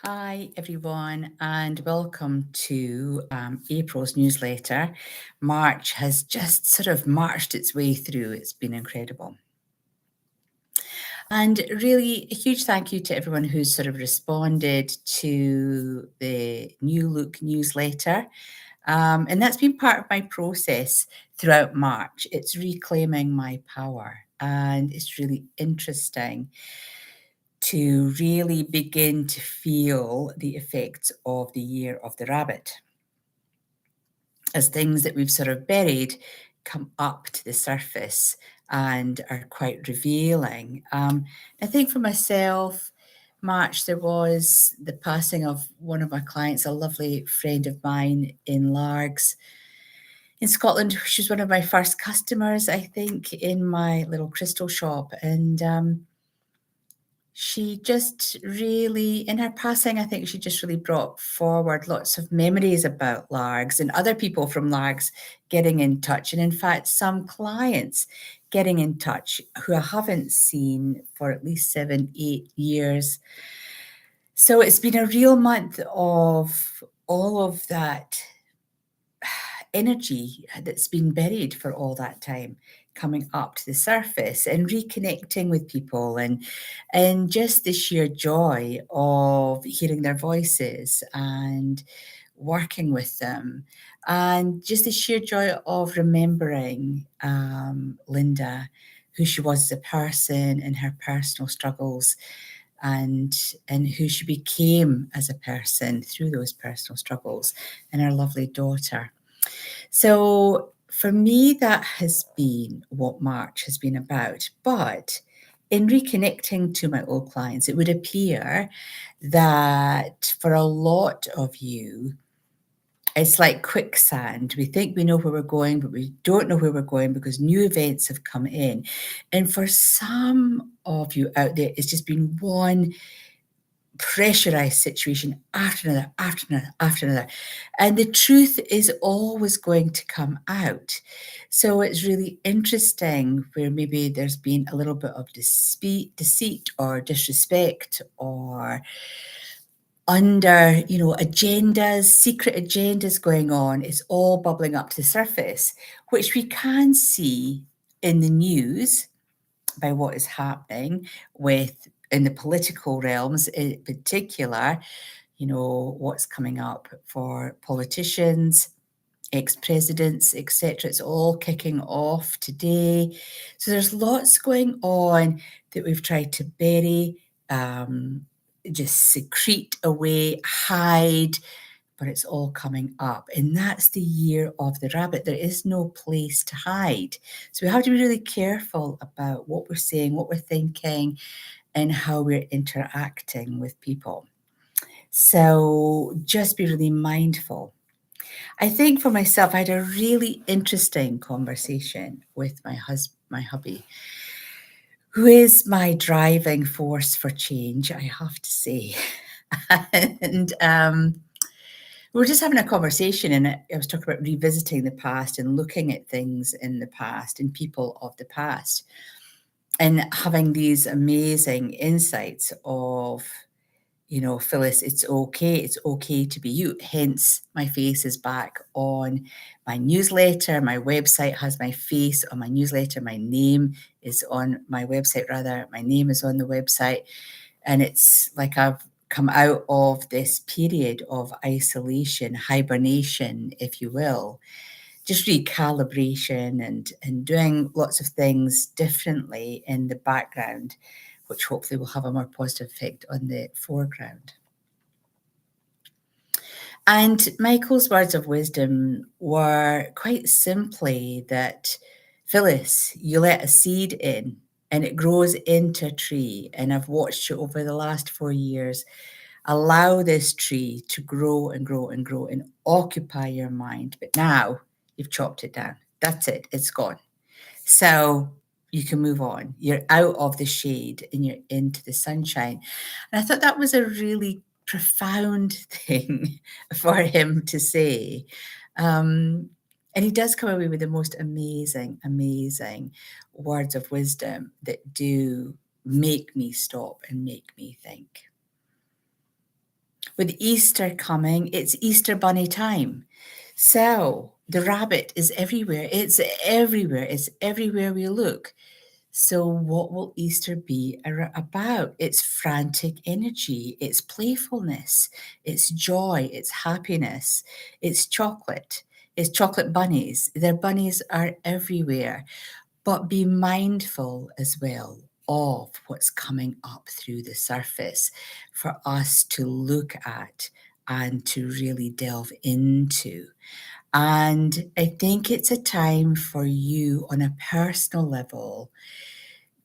Hi, everyone, and welcome to April's newsletter. March has just sort of marched its way through. It's been incredible. And really, a huge thank you to everyone who's sort of responded to the New Look newsletter. And that's been part of my process throughout March. It's reclaiming my power, and it's really interesting to really begin to feel the effects of the year of the rabbit as things that we've sort of buried come up to the surface and are quite revealing. I think for myself, March, there was the passing of one of my clients, a lovely friend of mine in Largs in Scotland. She was one of my first customers, I think, in my little crystal shop. And she just really, in her passing, I think she just really brought forward lots of memories about Largs and other people from Largs getting in touch. And in fact, some clients getting in touch who I haven't seen for at least 7, 8 years. So it's been a real month of all of that energy that's been buried for all that time coming up to the surface and reconnecting with people and just the sheer joy of hearing their voices and working with them and just the sheer joy of remembering Linda, who she was as a person and her personal struggles and who she became as a person through those personal struggles, and her lovely daughter. So for me, that has been what March has been about. But in reconnecting to my old clients, it would appear that for a lot of you, it's like quicksand. We think we know where we're going, but we don't know where we're going because new events have come in. And for some of you out there, it's just been one pressurized situation after another, after another, after another. And the truth is always going to come out. So it's really interesting where maybe there's been a little bit of deceit or disrespect or agendas, secret agendas going on. It's all bubbling up to the surface, which we can see in the news by what is happening with in the political realms in particular, what's coming up for politicians, ex-presidents, etc. It's all kicking off today. So there's lots going on that we've tried to bury, just secrete away, hide, but it's all coming up. And that's the year of the rabbit. There is no place to hide. So we have to be really careful about what we're saying, what we're thinking, and how we're interacting with people. So just be really mindful. I think for myself, I had a really interesting conversation with my hubby, who is my driving force for change, I have to say. And we were just having a conversation, and I was talking about revisiting the past and looking at things in the past and people of the past and having these amazing insights of, Phyllis, it's okay to be you. Hence, my face is back on my newsletter. My website has my face on my newsletter. My name is on my website, rather. My name is on the website. And it's like I've come out of this period of isolation, hibernation, if you will, just recalibration and doing lots of things differently in the background, which hopefully will have a more positive effect on the foreground. And Michael's words of wisdom were quite simply that, Phyllis, you let a seed in and it grows into a tree. And I've watched you over the last 4 years allow this tree to grow and grow and grow and occupy your mind. But now you've chopped it down. That's it. It's gone. So you can move on. You're out of the shade and you're into the sunshine. And I thought that was a really profound thing for him to say. And he does come away with the most amazing, amazing words of wisdom that do make me stop and make me think. With Easter coming, it's Easter bunny time. So the rabbit is everywhere. It's everywhere. It's everywhere we look. So, what will Easter be about? It's frantic energy, it's playfulness, it's joy, it's happiness, it's chocolate bunnies. Their bunnies are everywhere. But be mindful as well of what's coming up through the surface for us to look at and to really delve into. And I think it's a time for you on a personal level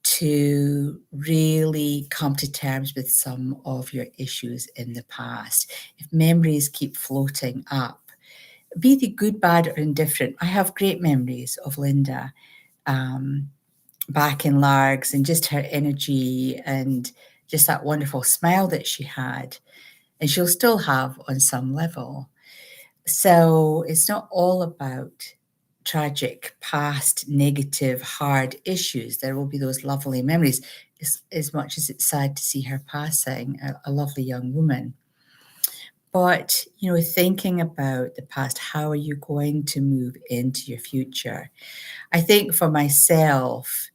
to really come to terms with some of your issues in the past. If memories keep floating up, be they good, bad, or indifferent, I have great memories of Linda um, back in Largs and just her energy and just that wonderful smile that she had, and she'll still have on some level. So it's not all about tragic, past, negative, hard issues. There will be those lovely memories, as much as it's sad to see her passing, a lovely young woman. But, thinking about the past, how are you going to move into your future? I think for myself,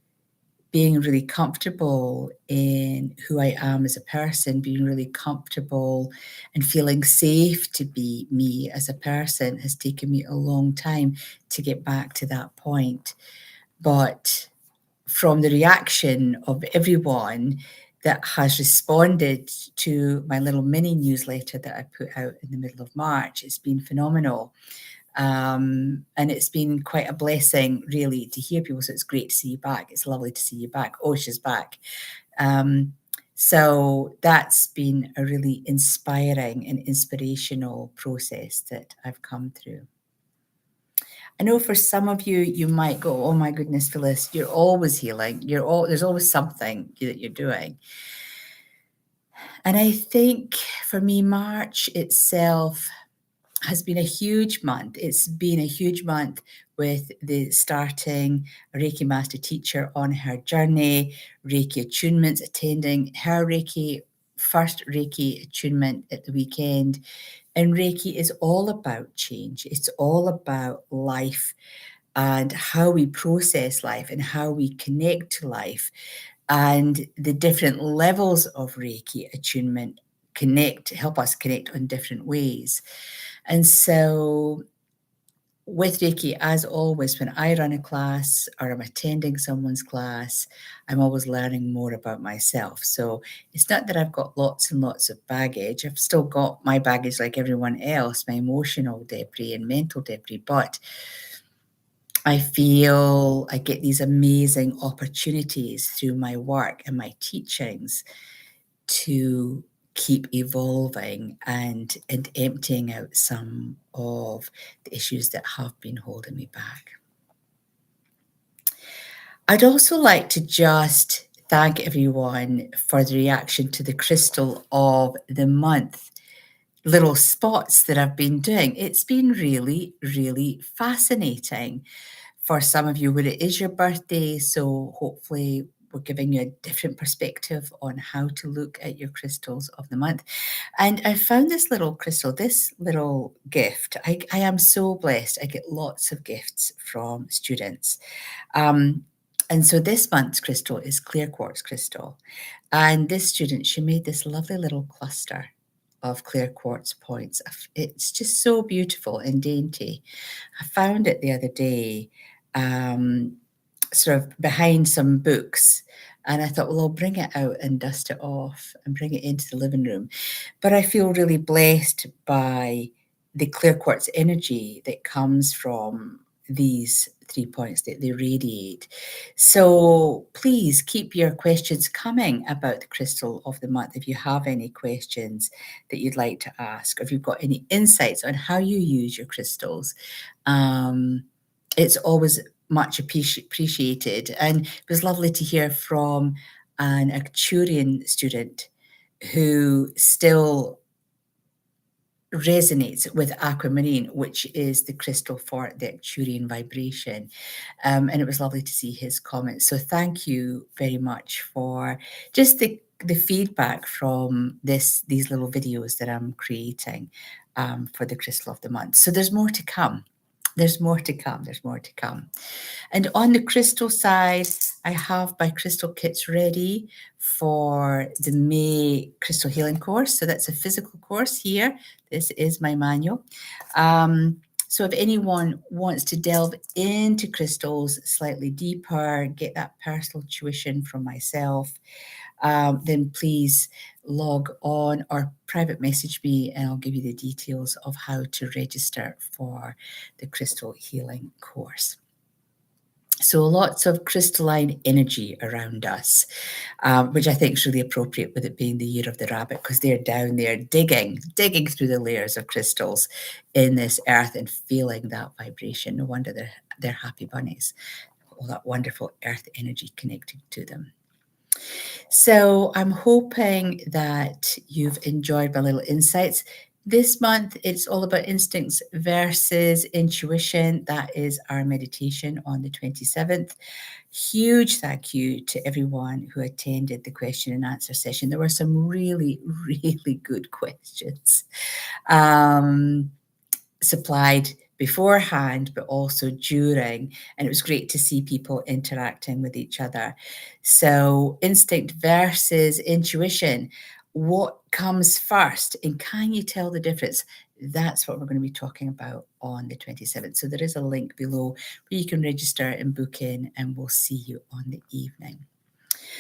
being really comfortable in who I am as a person, being really comfortable and feeling safe to be me as a person has taken me a long time to get back to that point. But from the reaction of everyone that has responded to my little mini newsletter that I put out in the middle of March, it's been phenomenal. And it's been quite a blessing, really, to hear people. So it's great to see you back. It's lovely to see you back. Oh, she's back. So that's been a really inspiring and inspirational process that I've come through. I know for some of you, you might go, "Oh my goodness, Phyllis, you're always healing. There's always something that you're doing." And I think for me, March itself has been a huge month. It's been a huge month with the starting a Reiki master teacher on her journey, Reiki attunements, attending her first Reiki attunement at the weekend. And Reiki is all about change. It's all about life and how we process life and how we connect to life and the different levels of Reiki attunement help us connect on different ways. And so with Reiki, as always, when I run a class or I'm attending someone's class, I'm always learning more about myself. So it's not that I've got lots and lots of baggage. I've still got my baggage like everyone else, my emotional debris and mental debris, but I feel I get these amazing opportunities through my work and my teachings to keep evolving and emptying out some of the issues that have been holding me back. I'd also like to just thank everyone for the reaction to the crystal of the month little spots that I've been doing. It's been really, really fascinating for some of you where it is your birthday. So hopefully we're giving you a different perspective on how to look at your crystals of the month. And I found this little crystal, this little gift. I am so blessed. I get lots of gifts from students. And so this month's crystal is clear quartz crystal. And this student, she made this lovely little cluster of clear quartz points. It's just so beautiful and dainty. I found it the other day, sort of behind some books. And I thought, well, I'll bring it out and dust it off and bring it into the living room. But I feel really blessed by the clear quartz energy that comes from these 3 points that they radiate. So please keep your questions coming about the crystal of the month. If you have any questions that you'd like to ask, or if you've got any insights on how you use your crystals, it's always much appreciated. And it was lovely to hear from an Arcturian student who still resonates with aquamarine, which is the crystal for the Arcturian vibration. And it was lovely to see his comments. So thank you very much for just the the feedback from these little videos that I'm creating for the Crystal of the Month. So there's more to come. There's more to come. There's more to come. And on the crystal side, I have my crystal kits ready for the May Crystal Healing course. So that's a physical course here. This is my manual. So if anyone wants to delve into crystals slightly deeper, get that personal tuition from myself, then please log on or private message me and I'll give you the details of how to register for the Crystal Healing course. So lots of crystalline energy around us, which I think is really appropriate with it being the year of the rabbit, because they're down there digging through the layers of crystals in this earth and feeling that vibration. No wonder they're happy bunnies, all that wonderful earth energy connected to them. So I'm hoping that you've enjoyed my little insights. This month, it's all about instincts versus intuition. That is our meditation on the 27th. Huge thank you to everyone who attended the question and answer session. There were some really, really good questions supplied beforehand, but also during. And it was great to see people interacting with each other. So instinct versus intuition. What comes first? And can you tell the difference? That's what we're going to be talking about on the 27th. So there is a link below where you can register and book in, and we'll see you on the evening.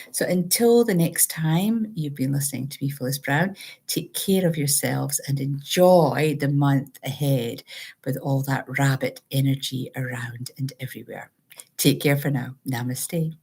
So until the next time, you've been listening to me, Phyllis Brown. Take care of yourselves and enjoy the month ahead with all that rabbit energy around and everywhere. Take care for now. Namaste.